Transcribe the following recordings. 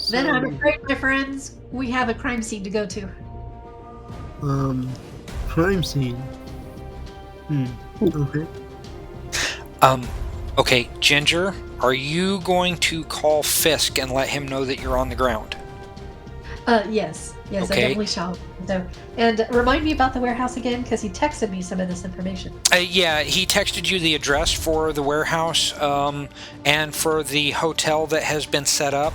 Then I'm So, afraid, my friends, we have a crime scene to go to. crime scene. Okay. Okay, Ginger, are you going to call Fisk and let him know that you're on the ground? Yes, I Okay. definitely shall. So, and remind me about the warehouse again, because he texted me some of this information. Yeah, he texted you the address for the warehouse, and for the hotel that has been set up.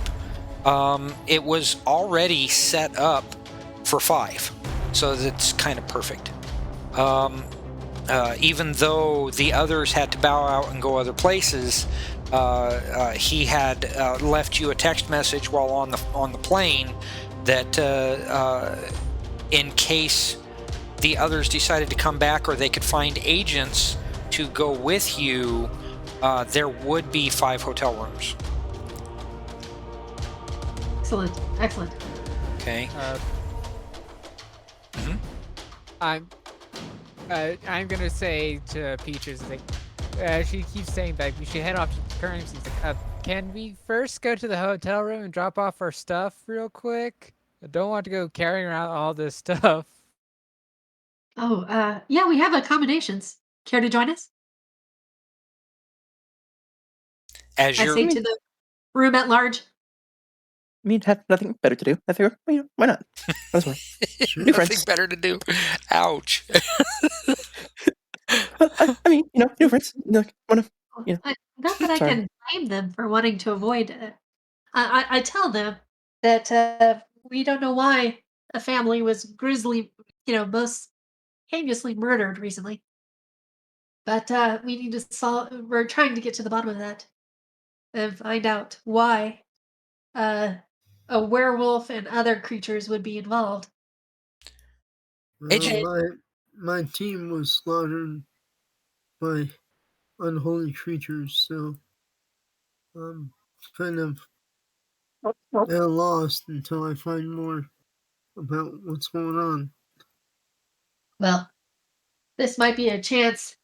It was already set up for 5, so that's kind of perfect. Even though the others had to bow out and go other places, he had left you a text message while on the plane that in case the others decided to come back or they could find agents to go with you, there would be 5 hotel rooms. Excellent. Okay. I'm gonna say to Peaches, like, she keeps saying that we should head off to the crime scene. Like, can we first go to the hotel room and drop off our stuff real quick? I don't want to go carrying around all this stuff. Oh, yeah, we have accommodations. Care to join us? As I you're say to the room at large. I mean, have nothing better to do. I figure, well, why not? That's why. New nothing friends. better to do. Ouch. I mean, new friends. Wanna, Not that I sorry. can blame them for wanting to avoid. I tell them that we don't know why a family was grisly, most heinously murdered recently. But we need to solve. We're trying to get to the bottom of that and find out why a werewolf and other creatures would be involved. My team was slaughtered by unholy creatures, so I'm kind of at a loss until I find more about what's going on. Well, this might be a chance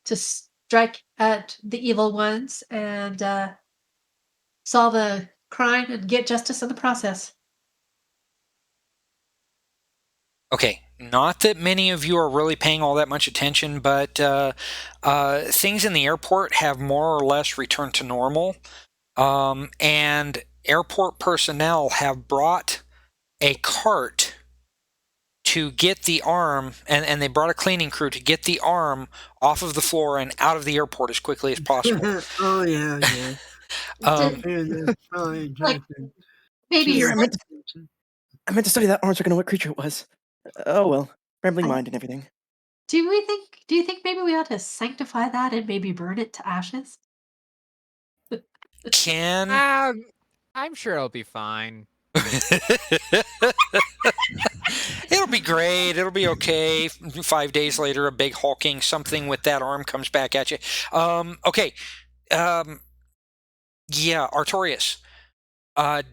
to strike at the evil ones and solve a crime and get justice in the process. Okay, not that many of you are really paying all that much attention, but things in the airport have more or less returned to normal, and airport personnel have brought a cart to get the arm, and they brought a cleaning crew to get the arm off of the floor and out of the airport as quickly as possible. Oh, yeah. Maybe I meant to study that arm so I can know what creature it was. Oh well, rambling mind and everything. do you think maybe we ought to sanctify that and maybe burn it to ashes? I'm sure it'll be fine. It'll be great. It'll be okay. 5 days later, a big hulking something with that arm comes back at you. Okay. Yeah, Artorias.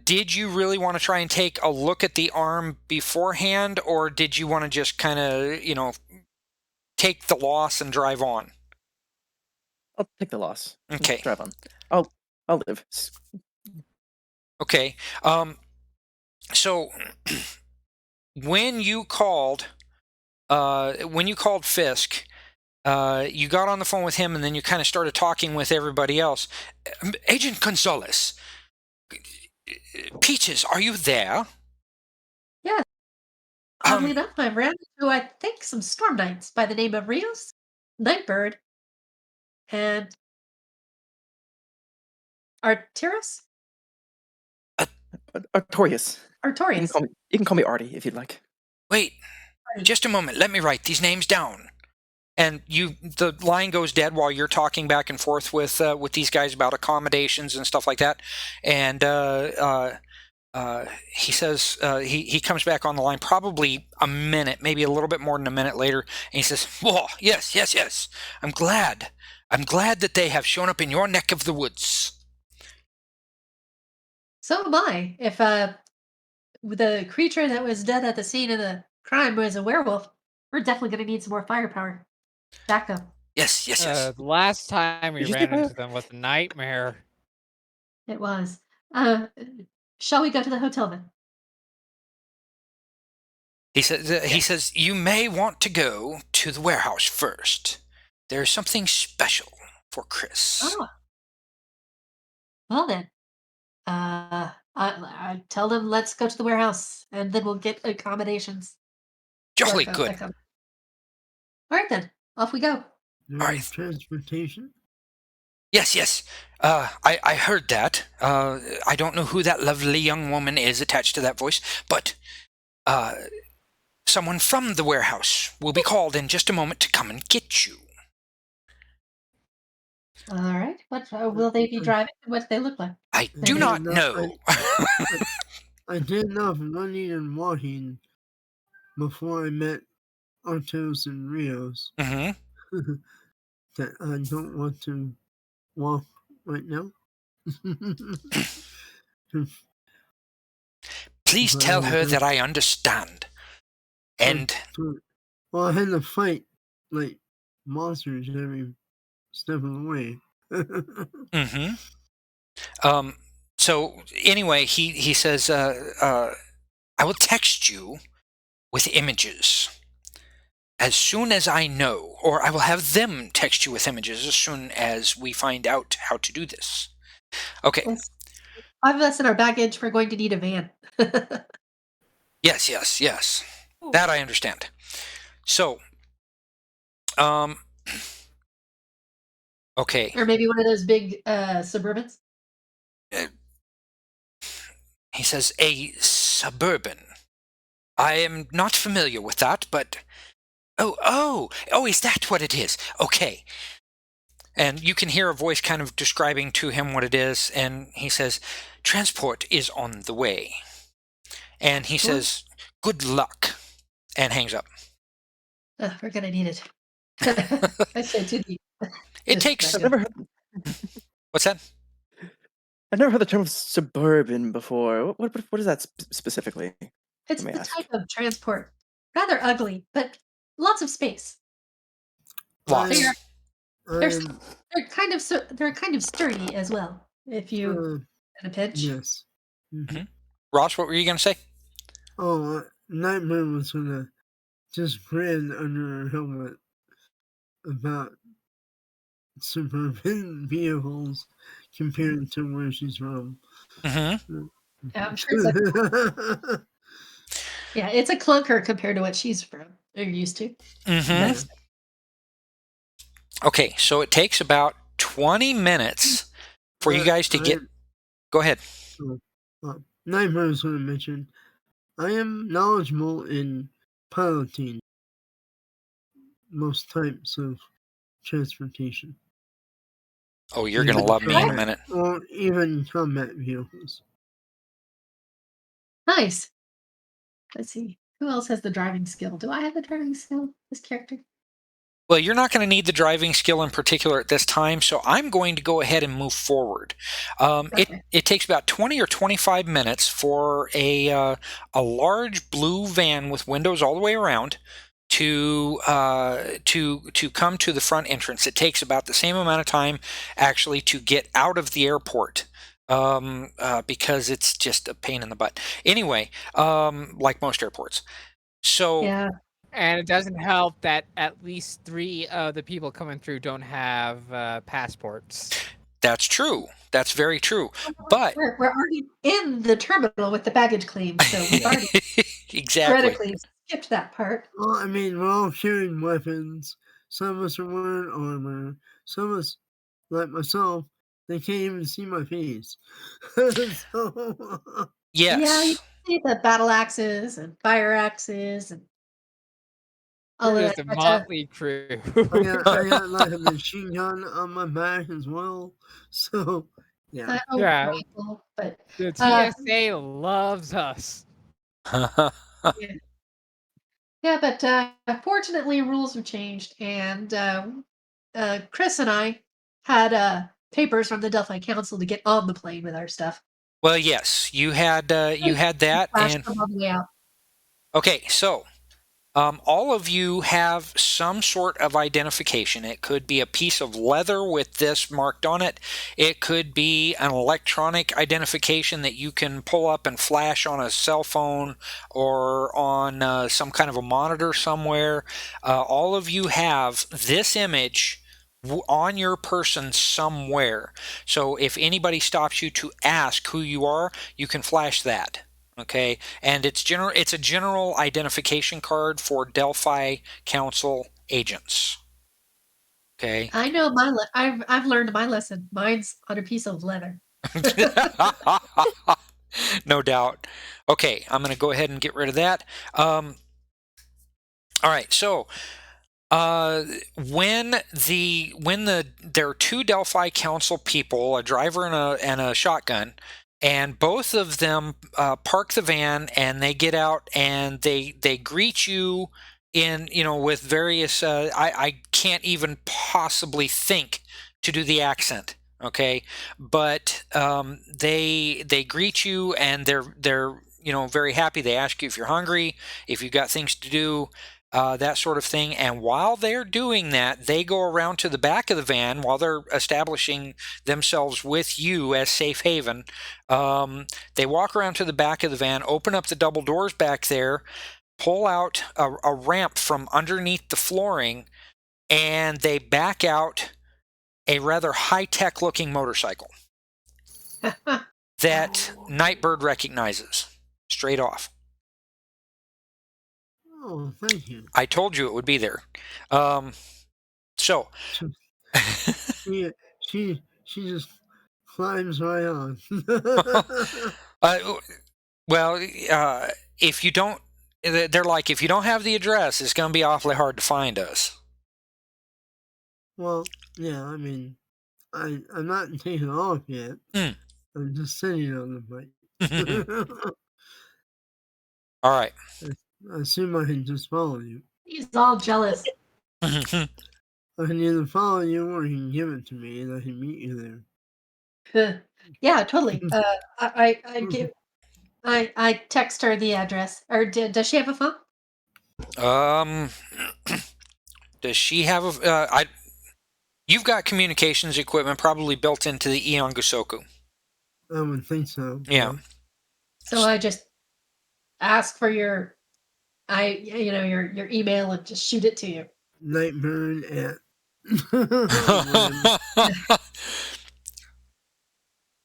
Did you really want to try and take a look at the arm beforehand, or did you want to just kind of, take the loss and drive on? I'll take the loss. Okay. Drive on. I'll live. Okay. So when you called Fisk, you got on the phone with him, and then you kind of started talking with everybody else. Agent Gonzalez, Peaches, are you there? Yeah. Oddly enough, I ran into, I think, some storm knights by the name of Rios, Nightbird, and Arteris? Artorias. Artorias. You can call me Artie if you'd like. Wait, just a moment. Let me write these names down. And the line goes dead while you're talking back and forth with these guys about accommodations and stuff like that. And he says he comes back on the line probably a minute, maybe a little bit more than a minute later, and he says, "Whoa, yes. I'm glad that they have shown up in your neck of the woods." So am I. If the creature that was dead at the scene of the crime was a werewolf, we're definitely going to need some more firepower. Backup. Yes. The last time we Did you ran say into them was a nightmare. It was. Shall we go to the hotel then? He says, you may want to go to the warehouse first. There's something special for Chris. Oh. Well then. I tell them let's go to the warehouse and then we'll get accommodations. Jolly good. All right then. Off we go. There's Alright. transportation. Yes. I heard that. I don't know who that lovely young woman is attached to that voice, but someone from the warehouse will be called in just a moment to come and get you. All right. What will they be driving? What do they look like? I do not know. I did enough running and walking before I met Artos and Rios Mm-hmm. that I don't want to walk right now. Please tell her that I understand. And well, I had to fight like monsters every step of the way. mm-hmm. So anyway, he says, I will text you with images as soon as I know, or I will have them text you with images as soon as we find out how to do this. Okay. Yes. 5 of us in our baggage. We're going to need a van. Yes. Ooh. That I understand. So, okay. Or maybe one of those big Suburbans. He says, a Suburban. I am not familiar with that, but... Oh, is that what it is? Okay. And you can hear a voice kind of describing to him what it is, and he says, transport is on the way. And he says, good luck, and hangs up. We're going to need it. I said to the... It takes... I've never heard. What's that? I've never heard the term suburban before. What is that specifically? It's Let the me ask. type of transport. Rather ugly, but lots of space. Lots. They're kind of sturdy as well. If you in a pinch. Yes. Mm-hmm. Ross, what were you going to say? Oh, Nightmare was gonna just grin under her helmet about suburban vehicles compared to where she's from. Mm-hmm. Yeah, I'm sure it's a clunker compared to what she's from or used to. Mm-hmm. Okay, so it takes about 20 minutes for you guys to get... Go ahead. Nightmare was going to mention, I am knowledgeable in piloting most types of transportation. Oh, you're going to love me in a minute. Or even combat vehicles. Nice. Let's see. Who else has the driving skill? Do I have the driving skill? This character? Well, you're not going to need the driving skill in particular at this time, so I'm going to go ahead and move forward. Okay. It takes about 20 or 25 minutes for a large blue van with windows all the way around to come to the front entrance. It takes about the same amount of time actually to get out of the airport. Because it's just a pain in the butt. Anyway, like most airports. So yeah. And it doesn't help that at least 3 of the people coming through don't have passports. That's true. That's very true. But we're already in the terminal with the baggage claim, so we've already exactly theoretically skipped that part. Well, I mean, we're all carrying weapons. Some of us are wearing armor. Some of us, like myself, they can't even see my face. So, yes. Yeah, you see the battle axes and fire axes and all We're of just that. a motley crew. I got like a machine gun on my back as well. So, yeah. Yeah. Rifle, but The TSA loves us. yeah, but fortunately rules have changed, and Chris and I had papers from the Delphi Council to get on the plane with our stuff. Well, yes, you had that, Flashed and them on the way out. okay, so All of you have some sort of identification. It could be a piece of leather with this marked on it. It could be an electronic identification that you can pull up and flash on a cell phone or on some kind of a monitor somewhere. All of you have this image on your person somewhere. So if anybody stops you to ask who you are, you can flash that. Okay, and it's a general identification card for Delphi Council agents. Okay. I know I've learned my lesson. Mine's on a piece of leather. No doubt. Okay, I'm going to go ahead and get rid of that. All right, so when there are two Delphi Council people, a driver and a shotgun, and both of them park the van, and they get out and they greet you with various. I can't even possibly think to do the accent. Okay, but they greet you, and they're very happy. They ask you if you're hungry, if you've got things to do. That sort of thing. And while they're doing that, they go around to the back of the van while they're establishing themselves with you as safe haven. They walk around to the back of the van, open up the double doors back there, pull out a ramp from underneath the flooring, and they back out a rather high-tech looking motorcycle that Nightbird recognizes straight off. Oh, thank you. I told you it would be there. So she just climbs right on. If you don't, they're like, if you don't have the address, it's going to be awfully hard to find us. Well, yeah, I mean, I'm not taking off yet. I'm just sitting on the bike. All right. I assume I can just follow you. He's all jealous. I can either follow you or you can give it to me and I can meet you there. Yeah, totally. I text her the address. Or does she have a phone? Does she have a? You've got communications equipment probably built into the Eon Gosoku. I would think so. Yeah. So I just ask for your email and just shoot it to you. Nightbird at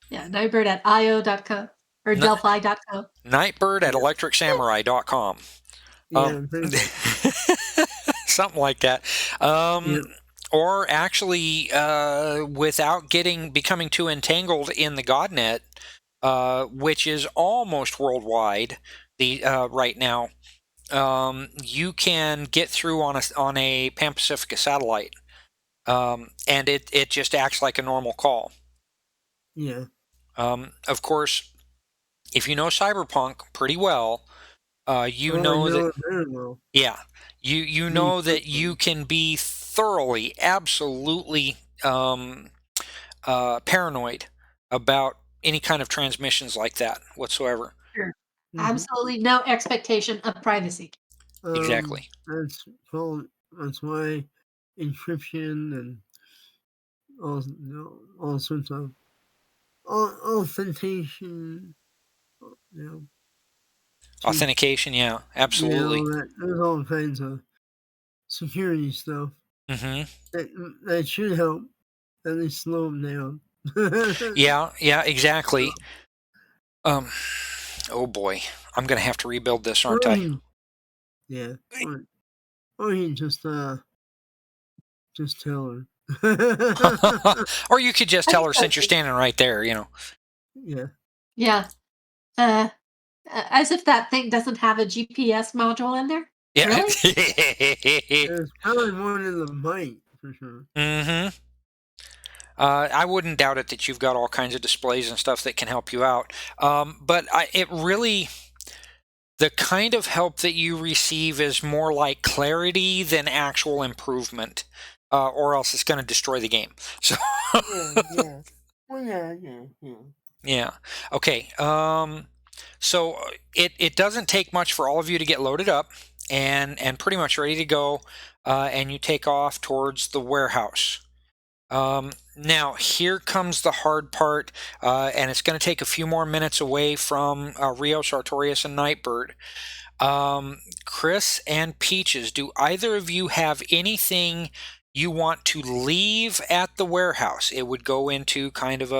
yeah, Nightbird at io.com or Delphi.com. Nightbird at electricsamurai.com. Something like that. Or actually, without becoming too entangled in the GodNet, which is almost worldwide right now, you can get through on a Pan-Pacifica satellite, and it just acts like a normal call. Yeah. Of course, if you know Cyberpunk pretty well, you know that. Very well. Yeah, you know that you can be thoroughly, absolutely paranoid about any kind of transmissions like that whatsoever. Sure. Absolutely no expectation of privacy. Exactly. That's why encryption and all sorts of authentication. Authentication, yeah, absolutely. There's all kinds of security stuff. That should help, at least slow them down. Yeah, exactly. Oh boy, I'm gonna have to rebuild this, aren't I? Yeah. Or you can just tell her. Or you could just tell her since you're standing right there, Yeah. Yeah. As if that thing doesn't have a GPS module in there. Yeah. Really? There's probably one in the mic for sure. I wouldn't doubt it that you've got all kinds of displays and stuff that can help you out. But the kind of help that you receive is more like clarity than actual improvement, or else it's going to destroy the game. So. Yeah. Well, yeah. Yeah. Okay. So it doesn't take much for all of you to get loaded up. and pretty much ready to go, and you take off towards the warehouse. Now, here comes the hard part, and it's going to take a few more minutes away from Rios, Artorias, and Nightbird. Chris and Peaches, do either of you have anything you want to leave at the warehouse? It would go into kind of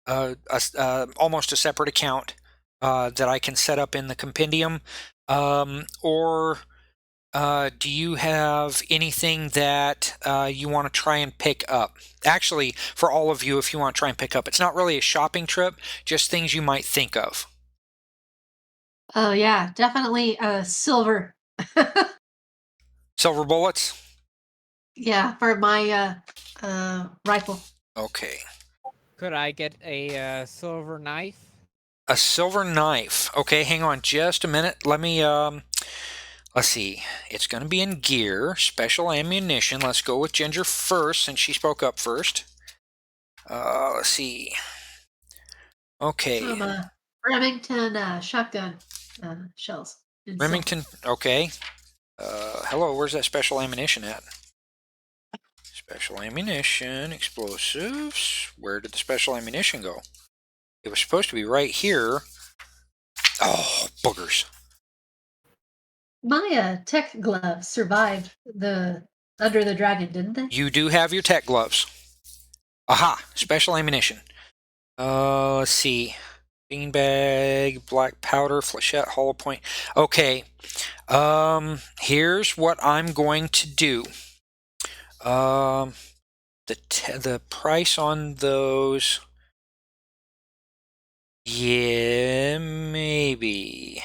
almost a separate account that I can set up in the compendium, or do you have anything that you want to try and pick up? Actually, for all of you, if you want to try and pick up, it's not really a shopping trip, just things you might think of. Oh yeah, definitely silver. Silver bullets? Yeah, for my rifle. Okay. Could I get a silver knife? A silver knife. Okay, hang on just a minute. Let me, let's see. It's going to be in gear. Special ammunition. Let's go with Ginger first, since she spoke up first. Let's see. Okay. Some Remington shotgun shells. in silver. Remington, okay. Hello, where's that special ammunition at? Special ammunition, explosives. Where did the special ammunition go? It was supposed to be right here. Oh, boogers. My tech gloves survived the Under the Dragon, didn't they? You do have your tech gloves. Aha, special ammunition. Let's see. Beanbag, black powder, flechette, hollow point. Okay. Here's what I'm going to do. The price on those. Yeah, maybe.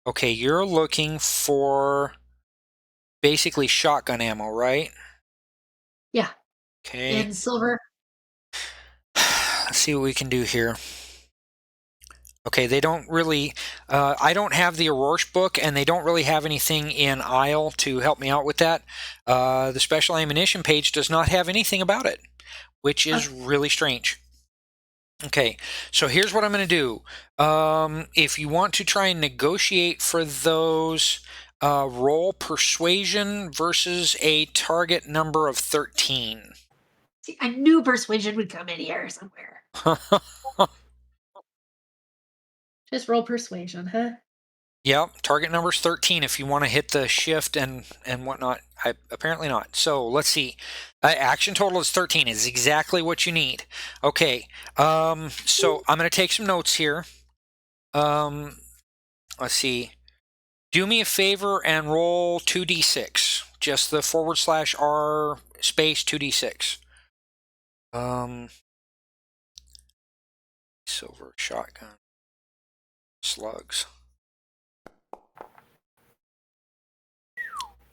Okay, you're looking for basically shotgun ammo, right? Yeah. Okay. In silver. Let's see what we can do here. Okay, they don't really, I don't have the Aurorsch book, and they don't really have anything in Isle to help me out with that. The special ammunition page does not have anything about it, which is really strange. Okay, so here's what I'm going to do. If you want to try and negotiate for those, roll persuasion versus a target number of 13. See, I knew persuasion would come in here somewhere. Just roll persuasion, huh? Yep, target number's 13 if you want to hit the shift and whatnot. Apparently not. So let's see. Action total is 13. Is exactly what you need. Okay. So I'm going to take some notes here. Let's see. Do me a favor and roll 2d6. Just the /R space 2d6. Silver shotgun. Slugs.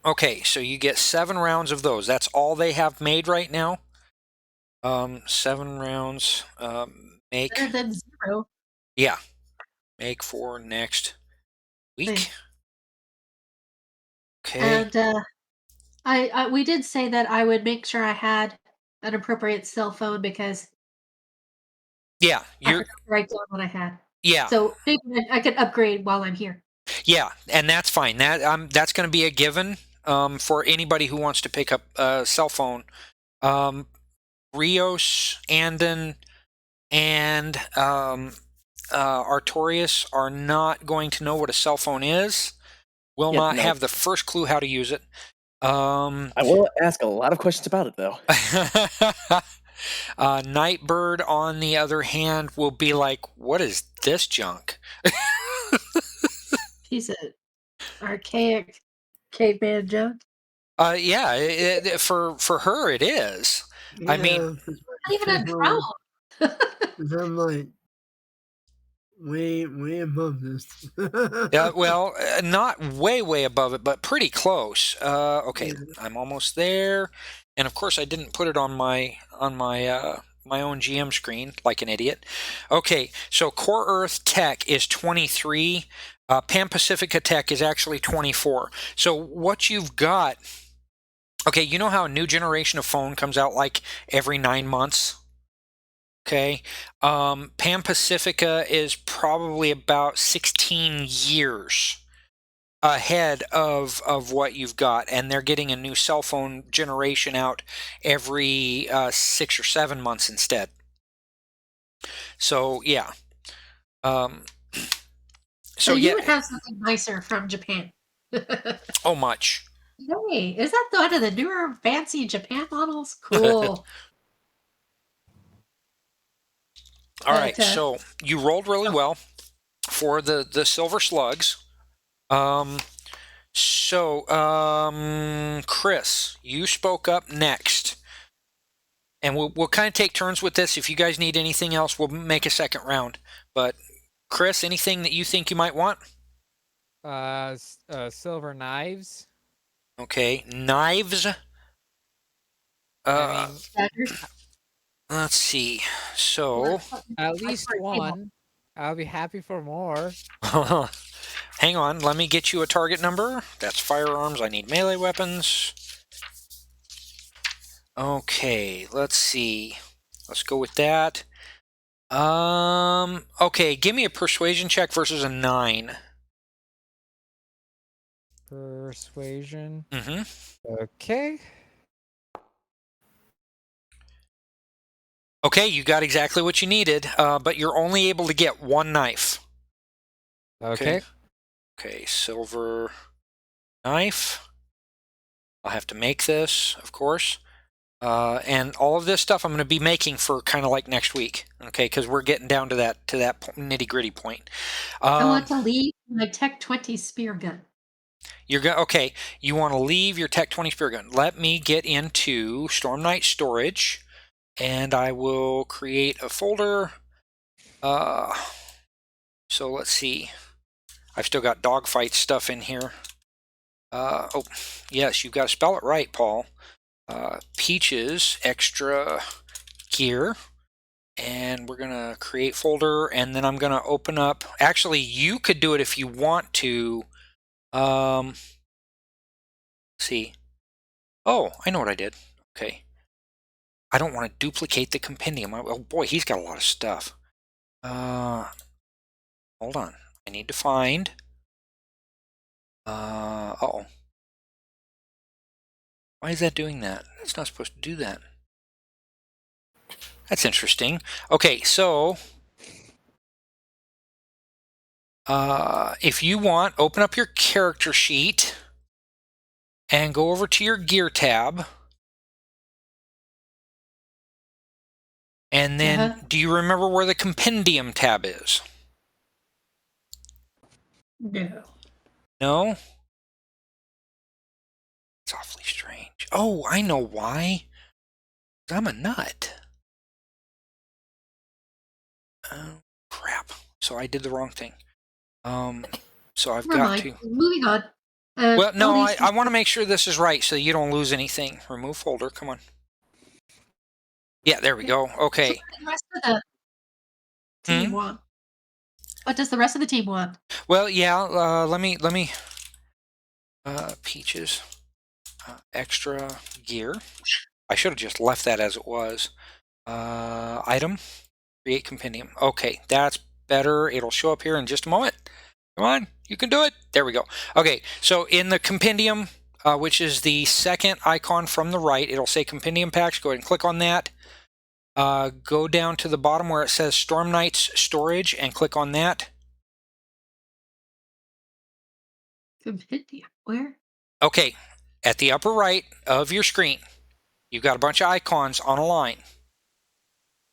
Okay, so you get 7 rounds of those. That's all they have made right now. 7 rounds. Make. Better than 0. Yeah. Make for next week. Okay. And we did say that I would make sure I had an appropriate cell phone because Yeah, I forgot to write down what I had. yeah. So maybe I could upgrade while I'm here. Yeah, and that's fine. That's going to be a given for anybody who wants to pick up a cell phone. Rios, Andon, and Artorias are not going to know what a cell phone is. Will Yeah, not no. have the first clue how to use it. I will ask a lot of questions about it, though. Nightbird, on the other hand, will be like, "What is this junk?" She's an archaic caveman junk. Yeah, for her it is. I mean, Not even a trowel. I'm like way above this. yeah, well, not way above it, but pretty close. Okay, I'm almost there, and of course I didn't put it on my my own GM screen like an idiot. Okay, so Core Earth Tech is 23. Pan-Pacifica Tech is actually 24. So what you've got. Okay, you know how a new generation of phone comes out like every 9 months? Okay. Pan-Pacifica is probably about 16 years. ahead of what you've got, and they're getting a new cell phone generation out every 6 or 7 months instead. So yeah. So you would have something nicer from Japan. Oh, much. Hey, is that one of the newer fancy Japan models? Cool. All right, so you rolled really well for the silver slugs. Chris, you spoke up next, and we'll kind of take turns with this. If you guys need anything else, we'll make a second round. But Chris, anything that you think you might want? Silver knives. Okay, knives. Let's see. So at least one. I'll be happy for more. Hang on, let me get you a target number. That's firearms. I need melee weapons. Okay, let's see. Let's go with that. Okay, give me a persuasion check versus a 9. Persuasion. Mm-hmm. Okay. Okay, you got exactly what you needed, but you're only able to get one knife. Okay. Okay, silver knife. I'll have to make this, of course. And all of this stuff I'm going to be making for kind of like next week, okay? Because we're getting down to that nitty-gritty point. I want to leave my Tech 20 spear gun. Okay, you want to leave your Tech 20 spear gun. Let me get into Storm Knight storage, and I will create a folder. So let's see. I've still got dogfight stuff in here. Oh, yes, you've got to spell it right, Paul. Peaches extra gear, and we're gonna create folder, and then I'm gonna open up. Actually, you could do it if you want to. See. Oh, I know what I did. Okay. I don't want to duplicate the compendium. Oh boy, he's got a lot of stuff. Hold on. I need to find. Uh-oh. Why is that doing that? It's not supposed to do that. That's interesting. Okay, so if you want, open up your character sheet and go over to your gear tab. And then, do you remember where the compendium tab is? No. No? It's awfully strange. Oh, I know why. I'm a nut. Oh, crap. So I did the wrong thing. So I've got to... Moving on. Well, no, I want to make sure this is right so you don't lose anything. Remove folder. Come on. Yeah, there we go. Okay. So what does the rest of the team want? What does the rest of the team want? Well, yeah, let me Peaches extra gear. I should have just left that as it was. Item, create compendium. Okay, that's better. It'll show up here in just a moment. Come on, you can do it. There we go. Okay, so in the compendium, which is the second icon from the right, it'll say compendium packs. Go ahead and click on that. Go down to the bottom where it says Storm Knight's storage and click on that. Compendium, where? Okay, at the upper right of your screen, you've got a bunch of icons on a line.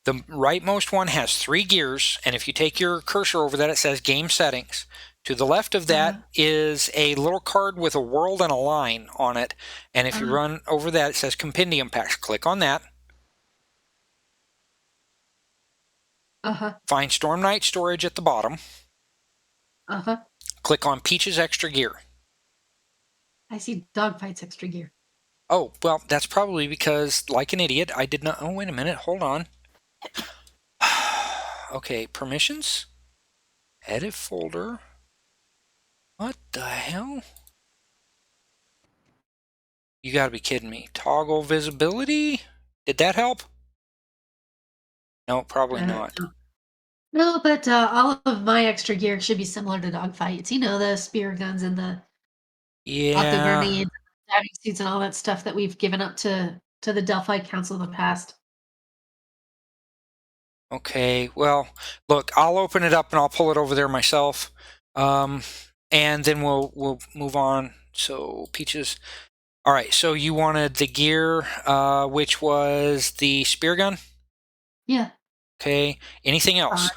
The rightmost one has 3 gears, and if you take your cursor over that, it says Game Settings. To the left of that is a little card with a world and a line on it, and if you run over that, it says Compendium Packs. Click on that. Find Storm Knight Storage at the bottom. Click on Peach's Extra Gear. I see Dogfight's extra gear. Oh, well, that's probably because, like an idiot, I did not... Oh, wait a minute. Hold on. Okay, permissions. Edit folder. What the hell? You gotta be kidding me. Toggle visibility? Did that help? No, probably not. No, but all of my extra gear should be similar to Dogfight's. You know, the spear guns and the Octo Yeah. grenades, diving suits, and all that stuff that we've given up to the Delphi Council in the past. Okay. Well, look, I'll open it up and I'll pull it over there myself, and then we'll move on. So Peaches. All right. So you wanted the gear, which was the spear gun. Yeah. Okay. Anything else?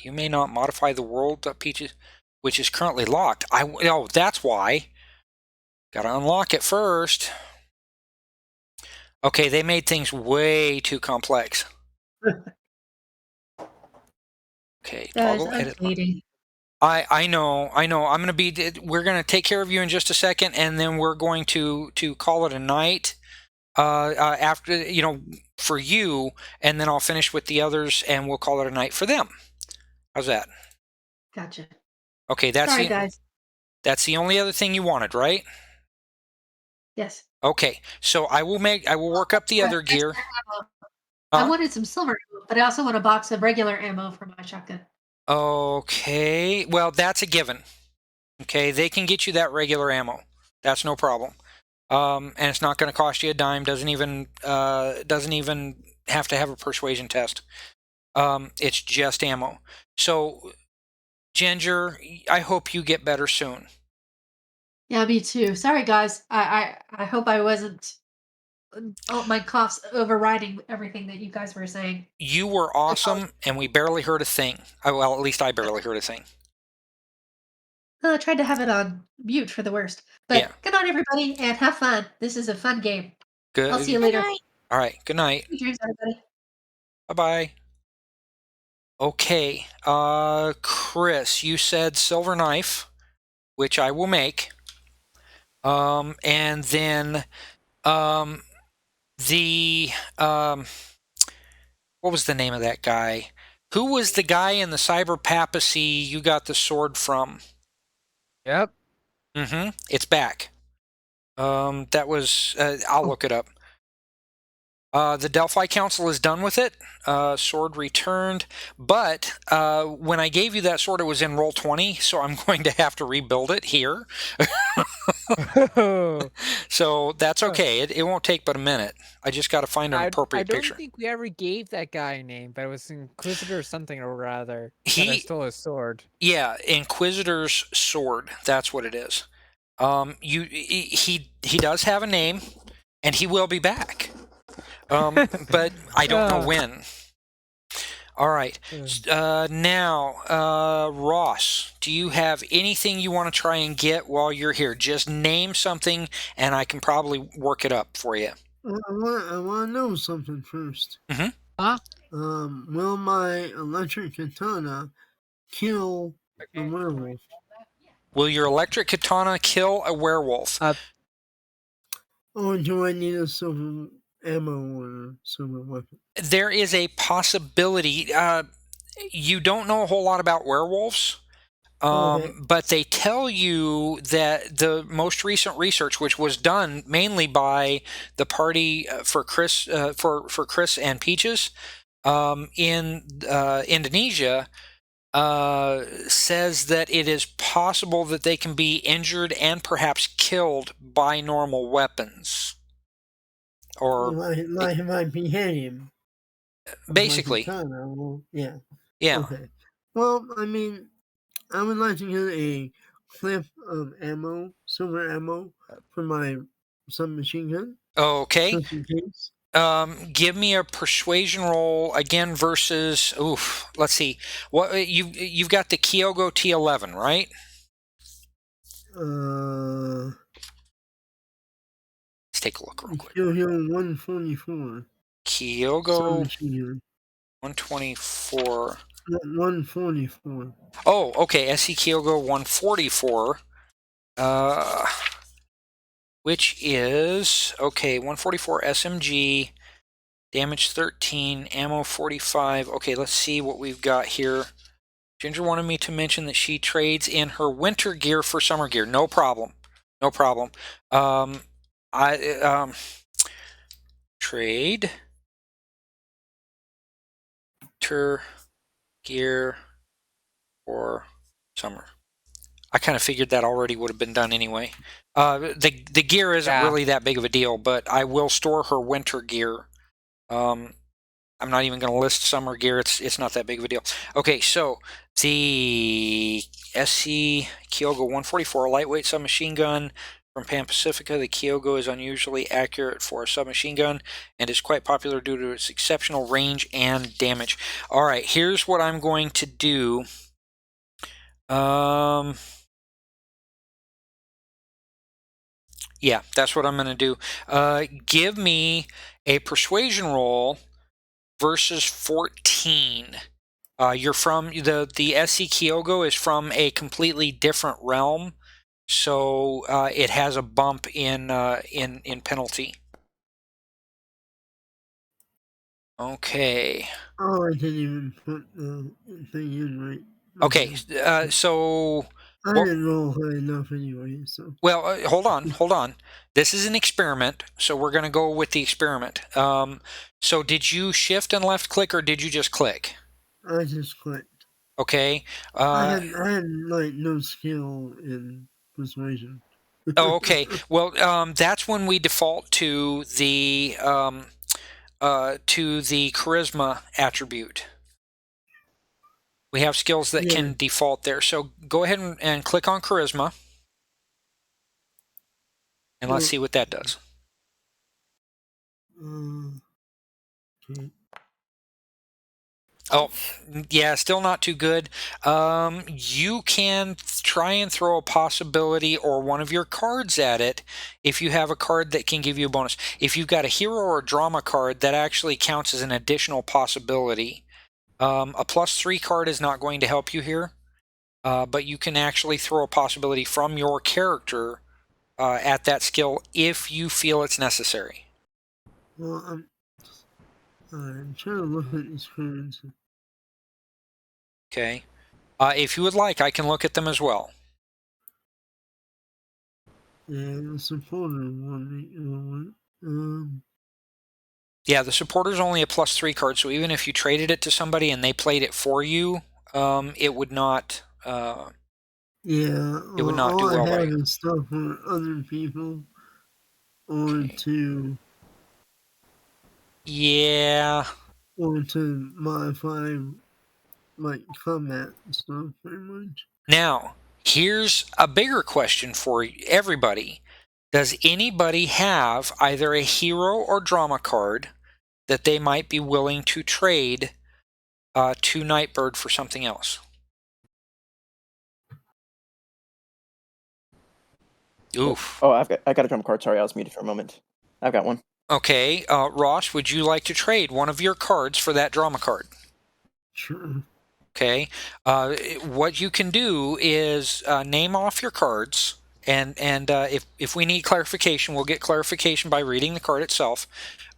You may not modify the world, Peaches, which is currently locked. Oh, that's why. Gotta unlock it first. Okay, they made things way too complex. Okay, toggle edit. I know. We're gonna take care of you in just a second, and then we're going to call it a night. After for you, and then I'll finish with the others, and we'll call it a night for them. How's that? Gotcha. Okay, Sorry, guys. That's the only other thing you wanted, right? Yes. Okay, so I will work up the other gear. I wanted some silver, but I also want a box of regular ammo for my shotgun. Okay, well, that's a given. Okay, they can get you that regular ammo. That's no problem. And it's not going to cost you a dime. Doesn't even have to have a persuasion test. It's just ammo. So, Ginger, I hope you get better soon. Yeah, me too. Sorry, guys. I hope I wasn't. Oh, my cough's overriding everything that you guys were saying. You were awesome, and we barely heard a thing. Well, at least I barely heard a thing. I tried to have it on mute for the worst. But yeah. Good night, everybody, and have fun. This is a fun game. Good. I'll see you later. All right. Good night. Good dreams, everybody. Bye-bye. Okay. Chris, you said silver knife, which I will make. And then what was the name of that guy? Who was the guy in the cyber papacy you got the sword from? Yep. It's back. That was I'll look it up. The Delphi Council is done with it. Sword returned. But when I gave you that sword, it was in roll 20, so I'm going to have to rebuild it here. So that's okay. It won't take but a minute. I just got to find an appropriate picture. I don't think we ever gave that guy a name, but it was Inquisitor something or other. I stole his sword. Yeah, Inquisitor's sword. That's what it is. He does have a name, and he will be back. But I don't know when. All right. Now, Ross, do you have anything you want to try and get while you're here? Just name something, and I can probably work it up for you. I want to know something first. Huh? Will my electric katana kill a werewolf? Will your electric katana kill a werewolf? Or do I need a silver ammo or a silver weapon? There is a possibility. You don't know a whole lot about werewolves, but they tell you that the most recent research, which was done mainly by the party for Chris and Peaches in Indonesia, says that it is possible that they can be injured and perhaps killed by normal weapons. Or my beheading. Basically. Yeah. Okay. Well, I mean, I would like to get a clip of ammo, silver ammo, for my submachine gun. Okay. Give me a persuasion roll again versus. Let's see. What you've got the Kyogo T11, right? Let's take a look real quick. Kyogo 144. Kyogo 124. 144. Oh, okay. SC Kyogo 144. Which is 144 SMG, damage 13, ammo 45. Okay, let's see what we've got here. Ginger wanted me to mention that she trades in her winter gear for summer gear. No problem. No problem. Trade winter gear for summer. I kind of figured that already would have been done anyway. The gear isn't really that big of a deal, but I will store her winter gear. I'm not even going to list summer gear. It's not that big of a deal. Okay, so the SC Kyogo 144, a lightweight submachine gun from Pan-Pacifica. The Kyogo is unusually accurate for a submachine gun and is quite popular due to its exceptional range and damage. All right, here's what I'm going to do. Yeah, that's what I'm going to do. Give me a persuasion roll versus 14. You're from the SC Kyogo is from a completely different realm, so it has a bump in penalty. Okay. Oh, I didn't even put the thing in right. Okay, so I didn't roll high enough anyway, so. Well, hold on. This is an experiment, so we're going to go with the experiment. So did you shift and left click, or did you just click? I just clicked. Okay. I had like no skill in persuasion. Oh, okay. Well, that's when we default to the charisma attribute. We have skills that can default there. So go ahead and click on charisma. And let's see what that does. Okay. Oh, yeah, still not too good. You can try and throw a possibility or one of your cards at it if you have a card that can give you a bonus. If you've got a hero or a drama card, that actually counts as an additional possibility. A +3 card is not going to help you here, but you can actually throw a possibility from your character at that skill if you feel it's necessary. Well, I'm trying to look at these cards. Okay. If you would like, I can look at them as well. Yeah, the supporter one. Yeah, the supporter's only a +3 card, so even if you traded it to somebody and they played it for you, it would not. It would not do well. All I have is stuff for other people, or to. Yeah. Or to modify, like, combat stuff, pretty much. Now, here's a bigger question for everybody. Does anybody have either a hero or drama card that they might be willing to trade to Nightbird for something else? Oof. Oh, I got a drama card. Sorry, I was muted for a moment. I've got one. Okay, Ross, would you like to trade one of your cards for that drama card? Sure. Okay. What you can do is name off your cards, and if we need clarification, we'll get clarification by reading the card itself.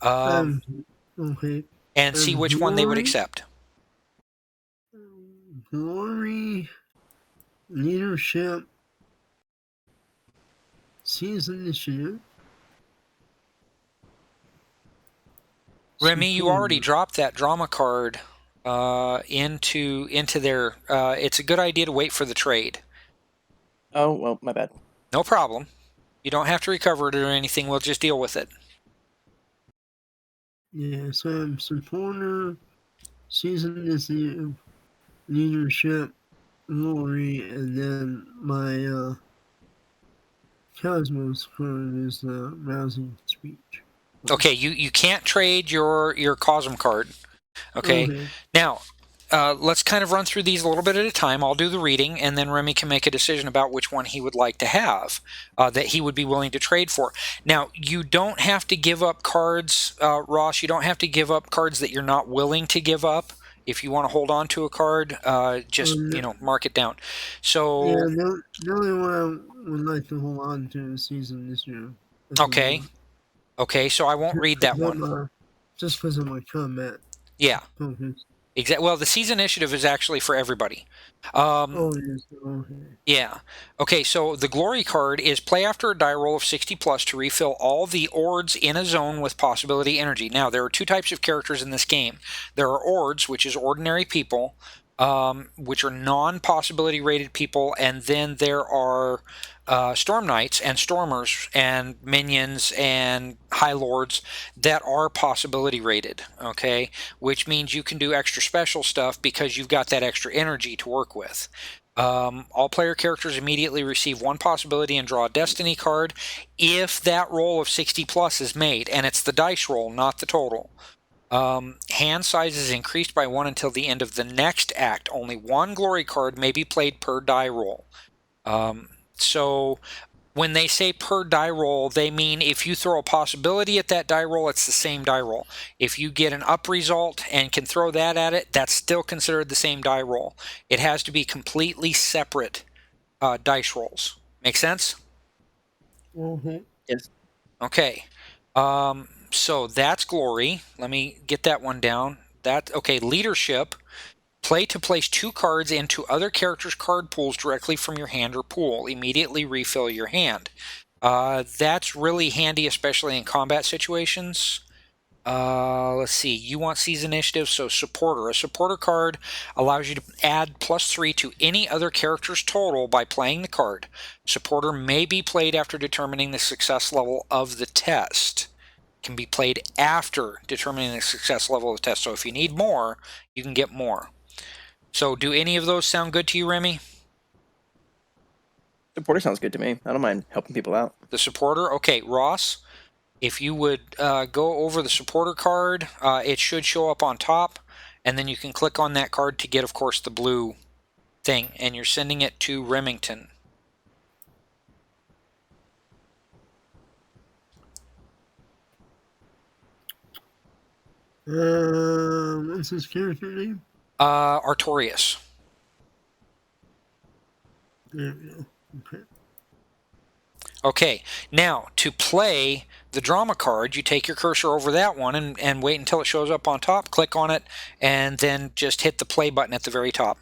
Okay. And see which one they would accept. Glory, leadership, season initiative. Remy, you already dropped that drama card into their. It's a good idea to wait for the trade. Oh, well, my bad. No problem. You don't have to recover it or anything. We'll just deal with it. Yeah, so I'm supporter, season initiative, leadership, glory, and then my Cosmos card is the rousing speech. Okay, you can't trade your Cosm card. Okay. Now, let's kind of run through these a little bit at a time. I'll do the reading, and then Remy can make a decision about which one he would like to have, that he would be willing to trade for. Now, you don't have to give up cards, Ross. You don't have to give up cards that you're not willing to give up. If you want to hold on to a card, just mark it down. So yeah, the only one I would like to hold on to is season this year. Okay. Okay, so I won't read that one. Just because of my combat. Yeah. Focus. Well, the season initiative is actually for everybody. It is. Okay. Yeah. Okay, so the glory card is play after a die roll of 60+ to refill all the ords in a zone with possibility energy. Now, there are two types of characters in this game. There are ords, which is ordinary people, which are non-possibility rated people, and then there are Storm Knights and Stormers and Minions and High Lords that are possibility rated, okay? Which means you can do extra special stuff because you've got that extra energy to work with. All player characters immediately receive one possibility and draw a destiny card if that roll of 60 plus is made, and it's the dice roll, not the total. Hand size is increased by 1 until the end of the next act. Only one glory card may be played per die roll. So when they say per die roll, they mean if you throw a possibility at that die roll, it's the same die roll. If you get an up result and can throw that at it, that's still considered the same die roll. It has to be completely separate dice rolls. Make sense? Okay. Yes. Okay. So that's glory. Let me get that one down. Okay, leadership. Play to place 2 cards into other characters' card pools directly from your hand or pool. Immediately refill your hand. That's really handy, especially in combat situations. Let's see. You want seize initiative, so supporter. A supporter card allows you to add +3 to any other character's total by playing the card. Supporter may be played after determining the success level of the test. Can be played after determining the success level of the test. So if you need more, you can get more. So do any of those sound good to you, Remy? Supporter sounds good to me. I don't mind helping people out. The supporter? Okay, Ross, if you would go over the supporter card, it should show up on top, and then you can click on that card to get, of course, the blue thing, and you're sending it to Remington. What's his character name? Artorias. There we go. Okay. Okay, now to play the drama card, you take your cursor over that one and wait until it shows up on top, click on it, and then just hit the play button at the very top.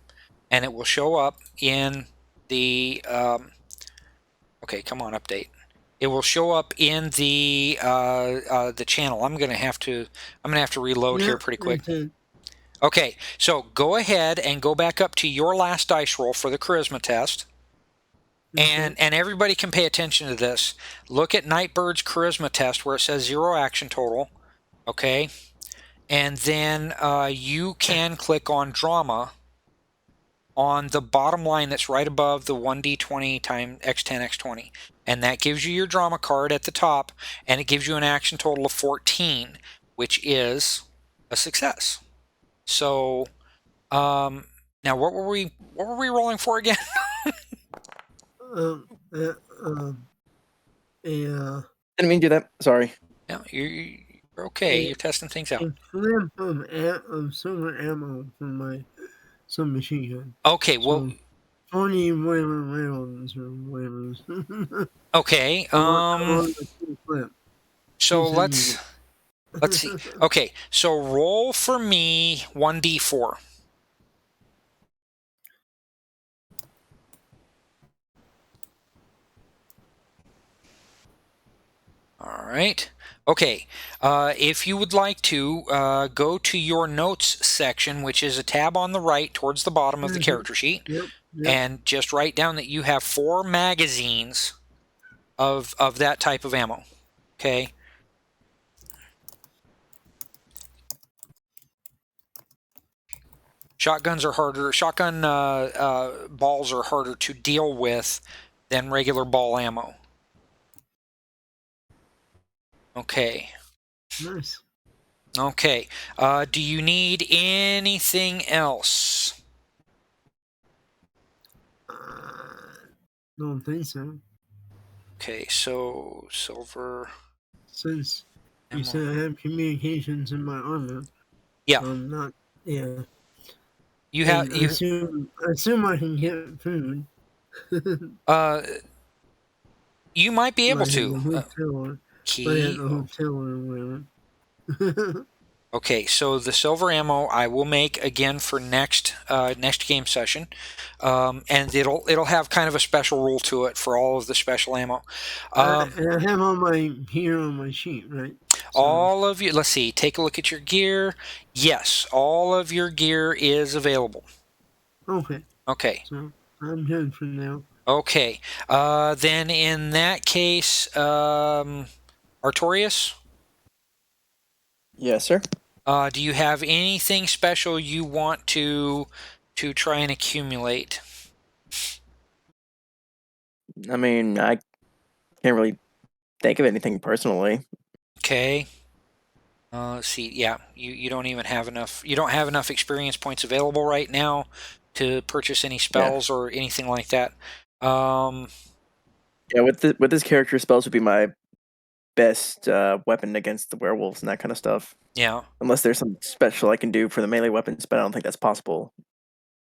And it will show up in the, okay, come on, update. It will show up in the channel. I'm gonna have to reload here pretty quick. Okay, so go ahead and go back up to your last dice roll for the charisma test. And everybody can pay attention to this. Look at Nightbird's charisma test where it says 0 action total. Okay. And then you can click on drama on the bottom line that's right above the 1d20 times x10 x20. And that gives you your drama card at the top, and it gives you an action total of 14, which is a success. So now what were we rolling for again? Didn't mean to do that. Sorry. No, you're okay. You're testing things out. A flip of silver ammo for my submachine gun. Okay, well, 20 whatever rounds or whatever. okay. So let's see. Okay, so roll for me 1d4. All right. Okay. If you would like to go to your notes section, which is a tab on the right towards the bottom of the character sheet, and just write down that you have 4 magazines of that type of ammo. Okay. Shotguns are harder. Shotgun balls are harder to deal with than regular ball ammo. Okay. Nice. Okay. Do you need anything else? Don't think so. Okay, so silver. Since you said I have communications in my armor. Yeah. Not. Yeah. You have. I assume I can get food. You might be able like to. At the hotel or whatever. Okay, so the silver ammo I will make again for next game session, and it'll have kind of a special rule to it for all of the special ammo. And I have all my gear on my sheet, right? So. All of you. Let's see. Take a look at your gear. Yes, all of your gear is available. Okay, Okay. so I'm good for now. Okay. Then in that case, Artorias, Yes, sir. do you have anything special you want to try and accumulate? I mean, I can't really think of anything personally. Okay. Let's see. Yeah, you don't even have enough. You don't have enough experience points available right now to purchase any spells or anything like that. Yeah, with this character, spells would be my best weapon against the werewolves and that kind of stuff. Yeah. Unless there's some special I can do for the melee weapons, but I don't think that's possible.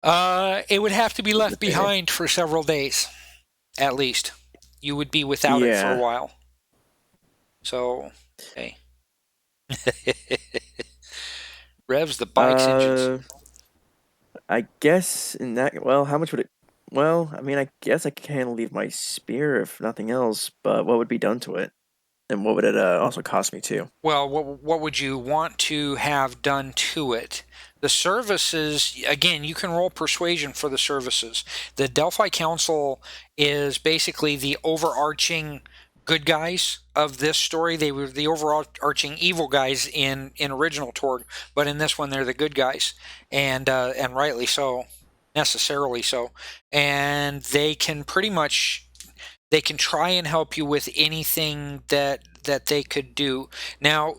It would have to be left behind for several days, at least. You would be without it for a while. So, okay. Revs the bike's engines. I guess in that, well, how much would it? Well, I mean, I guess I can leave my spear if nothing else, but what would be done to it, and what would it also cost me too? Well, what would you want to have done to it? The services, again, you can roll persuasion for the services. The Delphi Council is basically the overarching good guys of this story. They were the overarching evil guys in original Torg, but in this one they're the good guys, and rightly so, necessarily so. And they can pretty much try and help you with anything that they could do. Now,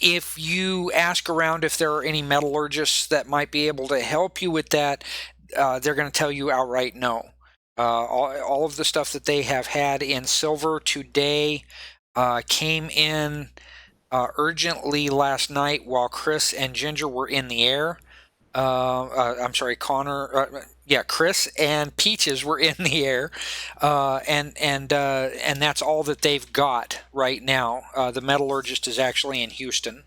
if you ask around if there are any metallurgists that might be able to help you with that, they're going to tell you outright no. All of the stuff that they have had in silver today came in urgently last night while Chris and Ginger were in the air. I'm sorry, Connor. Chris and Peaches were in the air, and that's all that they've got right now. The metallurgist is actually in Houston,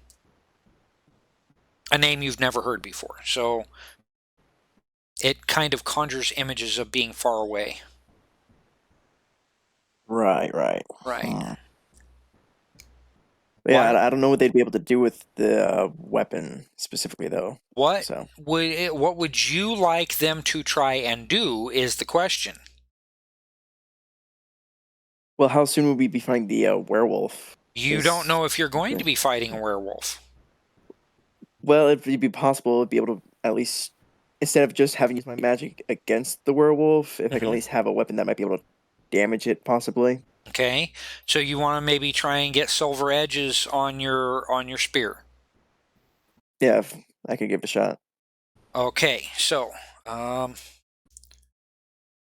a name you've never heard before. So it kind of conjures images of being far away. Right. Yeah, I don't know what they'd be able to do with the weapon specifically, though. What would you like them to try and do is the question. Well, how soon would we be fighting the werewolf? You don't know if you're going to be fighting a werewolf. Well, if it'd be possible, I'd be able to at least, instead of just having used my magic against the werewolf, if I can at least have a weapon that might be able to damage it, possibly. Okay, so you want to maybe try and get silver edges on your spear. Yeah, if I could give it a shot. Okay, so so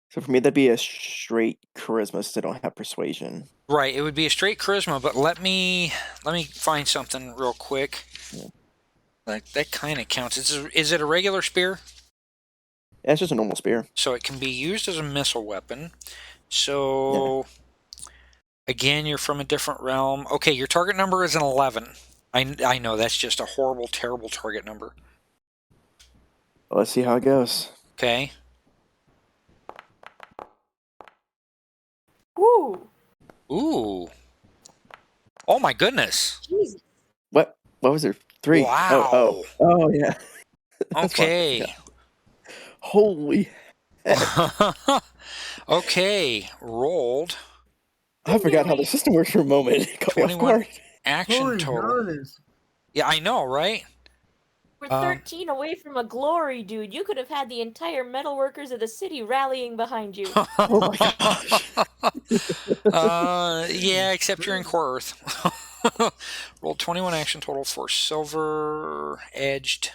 for me, that'd be a straight charisma since I don't have persuasion. Right, it would be a straight charisma, but let me find something real quick. Yeah. That kind of counts. Is it a regular spear? Yeah, it's just a normal spear. So it can be used as a missile weapon. So again, you're from a different realm. Okay, your target number is an 11. I know that's just a horrible, terrible target number. Well, let's see how it goes. Okay. Ooh. Ooh. Oh my goodness. Jesus. What was there? 3. Wow. Oh yeah. Okay. Yeah. Holy. Okay, rolled. I forgot how the system works for a moment. It caught me off 21 guard. action Holy total. goodness. Yeah, I know, right? We're 13 away from a glory, dude. You could have had the entire metalworkers of the city rallying behind you. Oh my gosh. Yeah, except you're in Core Earth. Roll 21 action total for silver edged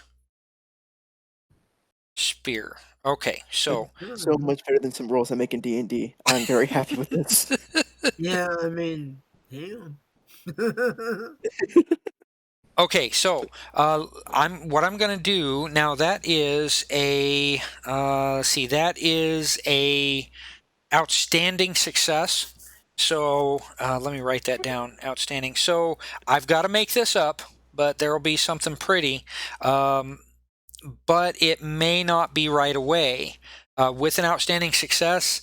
spear. Okay, so So much better than some rolls I make in D&D. I'm very happy with this. Yeah, I mean, damn. okay, so what I'm going to do now. That is a that is a outstanding success. So let me write that down. Outstanding. So I've got to make this up, but there will be something pretty. But it may not be right away. With an outstanding success,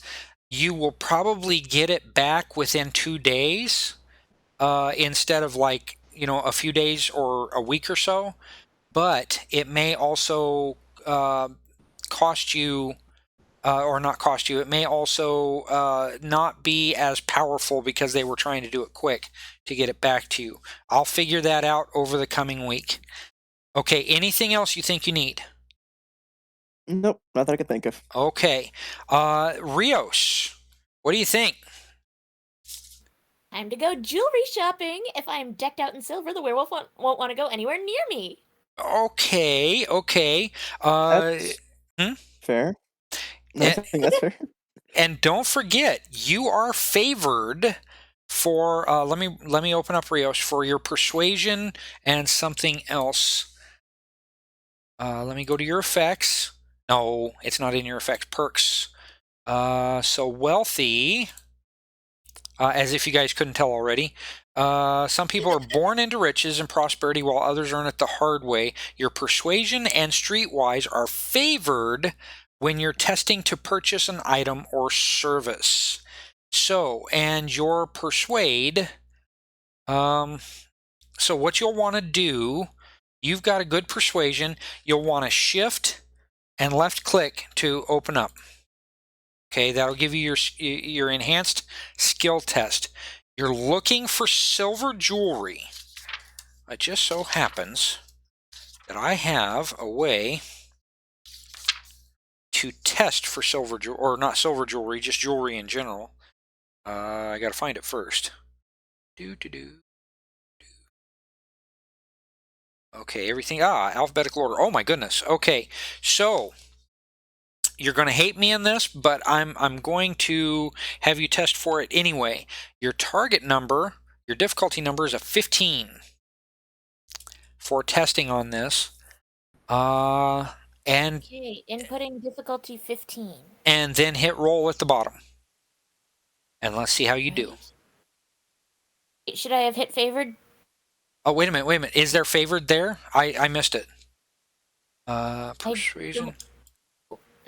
you will probably get it back within 2 days instead of a few days or a week or so. But it may also cost you, or not cost you, it may also not be as powerful because they were trying to do it quick to get it back to you. I'll figure that out over the coming week. Okay, anything else you think you need? Nope, not that I can think of. Okay. Rios, what do you think? Time to go jewelry shopping. If I'm decked out in silver, the werewolf won't want to go anywhere near me. Okay. That's fair. No, I think that's fair. And don't forget, you are favored for, let me open up Rios for your persuasion and something else. Let me go to your effects. No, it's not in your effects. Perks. So wealthy, as if you guys couldn't tell already. Some people are born into riches and prosperity while others earn it the hard way. Your persuasion and streetwise are favored when you're testing to purchase an item or service. So, and your persuade, so what you'll want to do, you've got a good persuasion, you'll want to shift and left click to open up. Okay, that'll give you your enhanced skill test. You're looking for silver jewelry. It just so happens that I have a way to test for silver jewelry, or not silver jewelry, just jewelry in general. I gotta find it first. Okay, everything, alphabetical order. Oh my goodness. Okay, so you're going to hate me in this, but I'm going to have you test for it anyway. Your target number, your difficulty number is a 15 for testing on this. And Okay, inputting difficulty 15. And then hit roll at the bottom. And let's see how you do. Should I have hit favored? Oh, wait a minute. Is there favored there? I missed it. Persuasion.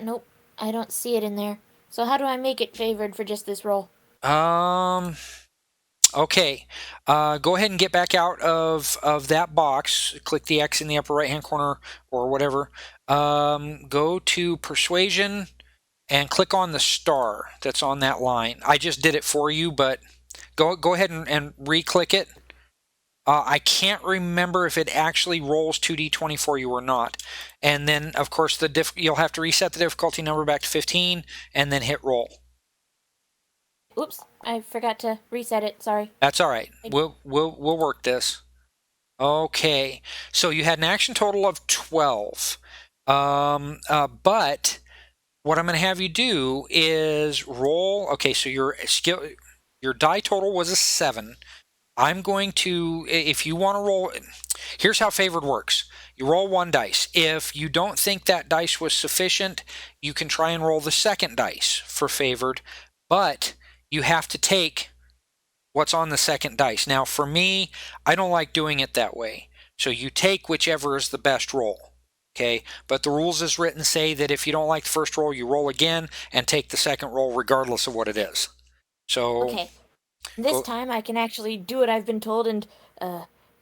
Nope, I don't see it in there. So how do I make it favored for just this roll? Okay. Go ahead and get back out of that box. Click the X in the upper right-hand corner or whatever. Go to Persuasion and click on the star that's on that line. I just did it for you, but go ahead and re-click it. I can't remember if it actually rolls 2d20 for you or not. And then, of course, you'll have to reset the difficulty number back to 15 and then hit roll. Oops, I forgot to reset it. Sorry. That's all right. We'll work this. Okay, so you had an action total of 12. But what I'm going to have you do is roll. Okay, so your die total was a 7. I'm going to, if you want to roll, here's how favored works. You roll 1 dice. If you don't think that dice was sufficient, you can try and roll the second dice for favored, but you have to take what's on the second dice. Now, for me, I don't like doing it that way. So you take whichever is the best roll. Okay, but the rules as written say that if you don't like the first roll, you roll again and take the second roll regardless of what it is. So okay. This time I can actually do what I've been told and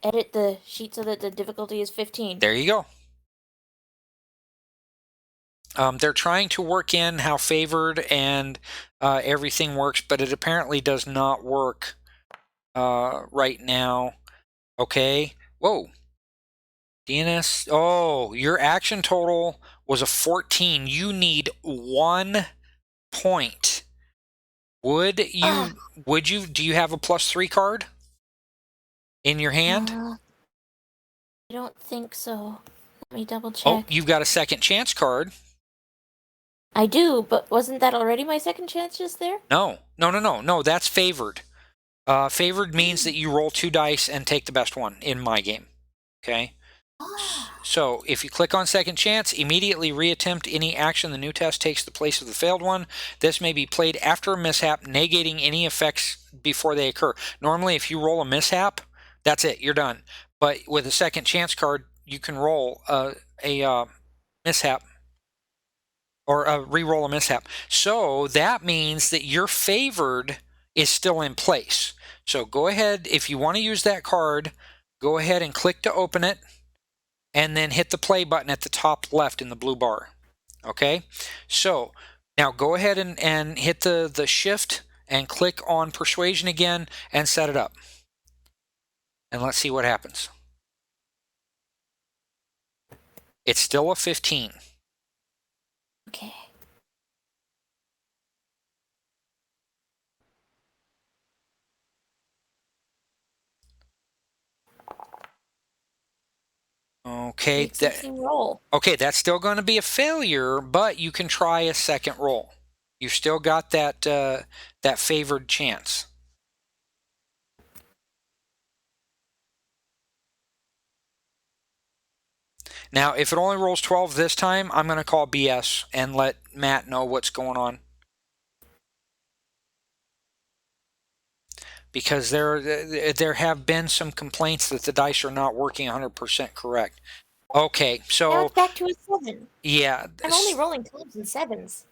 edit the sheet so that the difficulty is 15. There you go. They're trying to work in how favored and everything works, but it apparently does not work right now. Okay. Whoa. DNS. Oh, your action total was a 14. You need 1 point. Do you have a +3 card in your hand? I don't think so. Let me double check. Oh, you've got a second chance card. I do, but wasn't that already my second chance just there? No, that's favored. Favored means that you roll 2 dice and take the best one in my game. Okay? So if you click on second chance, immediately reattempt any action the new test takes the place of the failed one. This may be played after a mishap, negating any effects before they occur. Normally, if you roll a mishap, that's it, you're done. But with a second chance card, you can roll a mishap or re-roll a mishap. So that means that your favored is still in place. So go ahead, if you want to use that card, go ahead and click to open it, and then hit the play button at the top left in the blue bar. Okay, so now go ahead and hit the shift and click on persuasion again and set it up. And let's see what happens. It's still a 15. Okay. Okay, roll. okay, that's still going to be a failure, but you can try a second roll. You've still got that that favored chance. Now, if it only rolls 12 this time, I'm going to call BS and let Matt know what's going on. Because there have been some complaints that the dice are not working 100% correct. Okay, so now it's back to a 7. Yeah, I'm only rolling 12s and 7s.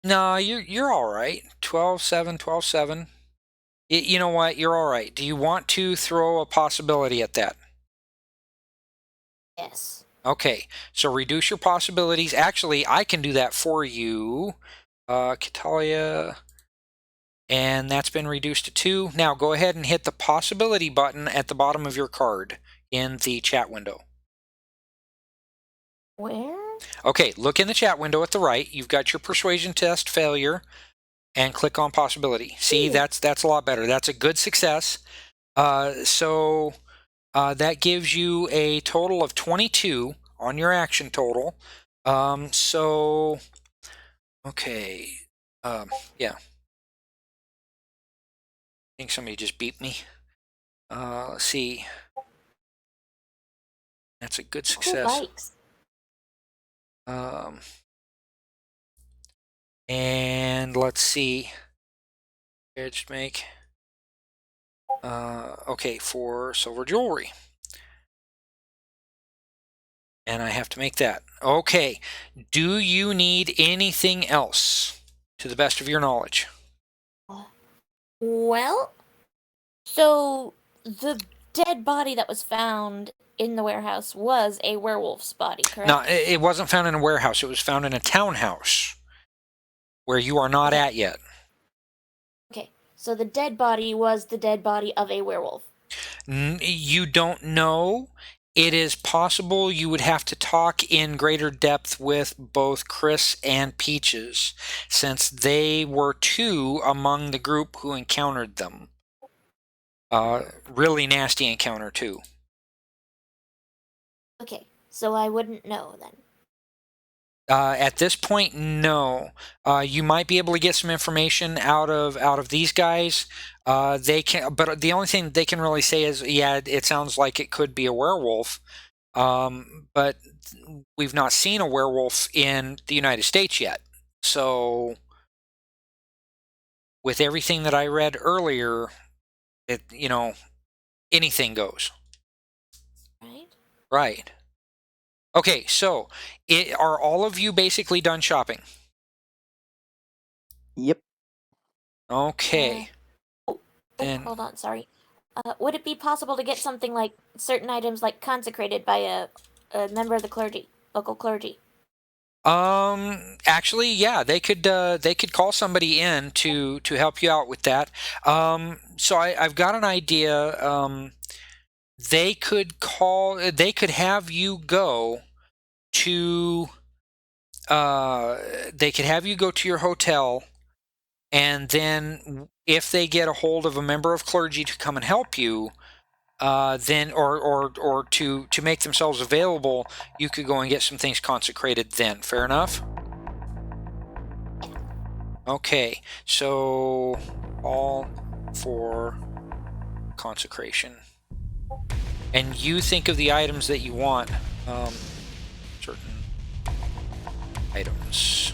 No, you're all right. 12-7, 12-7. You know what? You're all right. Do you want to throw a possibility at that? Yes. Okay, so reduce your possibilities. Actually, I can do that for you, Catalia. And that's been reduced to 2. Now go ahead and hit the possibility button at the bottom of your card in the chat window. Where? Okay, look in the chat window at the right. You've got your persuasion test failure, and click on possibility. See, that's a lot better. That's a good success. So that gives you a total of 22 on your action total. So, okay, yeah. I think somebody just beat me. Let's see. That's a good success. And let's see. Just make. Okay, for silver jewelry. And I have to make that. Okay. Do you need anything else to the best of your knowledge? Well, so the dead body that was found in the warehouse was a werewolf's body, correct? No, it wasn't found in a warehouse. It was found in a townhouse where you are not at yet. Okay, so the dead body was the dead body of a werewolf. You don't know. It is possible you would have to talk in greater depth with both Chris and Peaches, since they were 2 among the group who encountered them. Really nasty encounter, too. Okay, so I wouldn't know then. At this point, no. You might be able to get some information out of these guys. They can, but the only thing they can really say is, yeah, it sounds like it could be a werewolf. But we've not seen a werewolf in the United States yet. So, with everything that I read earlier, anything goes. Right. Right. Okay, so are all of you basically done shopping? Yep. Okay. Hold on, sorry. Would it be possible to get something like certain items like consecrated by a member of the clergy, local clergy? Actually, yeah, they could call somebody in to help you out with that. So I've got an idea. They could have you go to your hotel, and then if they get a hold of a member of clergy to come and help you, then or to make themselves available, you could go and get some things consecrated then. Fair enough? Okay, so all for consecration. And you think of the items that you want, certain items,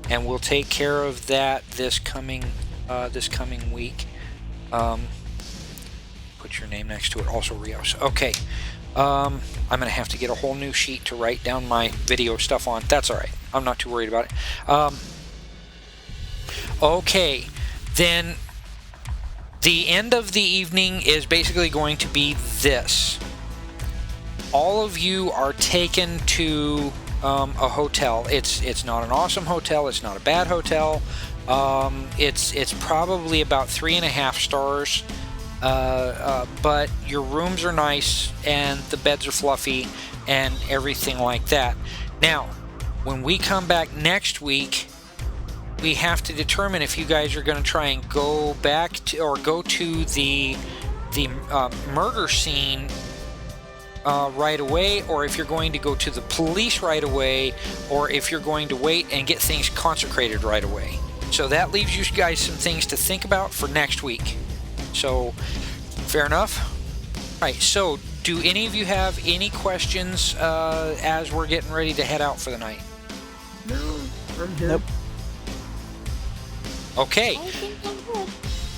and we'll take care of that this coming week. Put your name next to it, also Rios. Okay, I'm gonna have to get a whole new sheet to write down my video stuff on. That's all right. I'm not too worried about it. Okay, then the end of the evening is basically going to be this. All of you are taken to a hotel. It's not an awesome hotel. It's not a bad hotel. It's probably about 3.5 stars. But your rooms are nice and the beds are fluffy and everything like that. Now, when we come back next week, we have to determine if you guys are going to try and go back to or go to the murder scene right away, or if you're going to go to the police right away, or if you're going to wait and get things consecrated right away. So that leaves you guys some things to think about for next week. So, fair enough? All right, so do any of you have any questions as we're getting ready to head out for the night? No, I'm good. Nope. Okay. I think I'm good.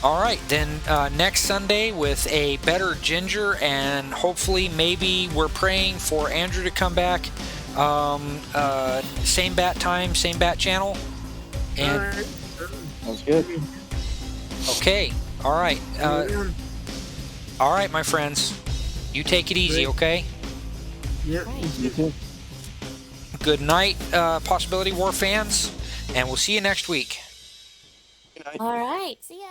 All right, then next Sunday with a better Ginger, and hopefully maybe we're praying for Andrew to come back. Same bat time, same bat channel. And Alright. Sounds good. okay, all right. All right, my friends. You take it easy, Great. okay? Yeah. You too. Good night, Possibility War fans, and we'll see you next week. All right. See ya.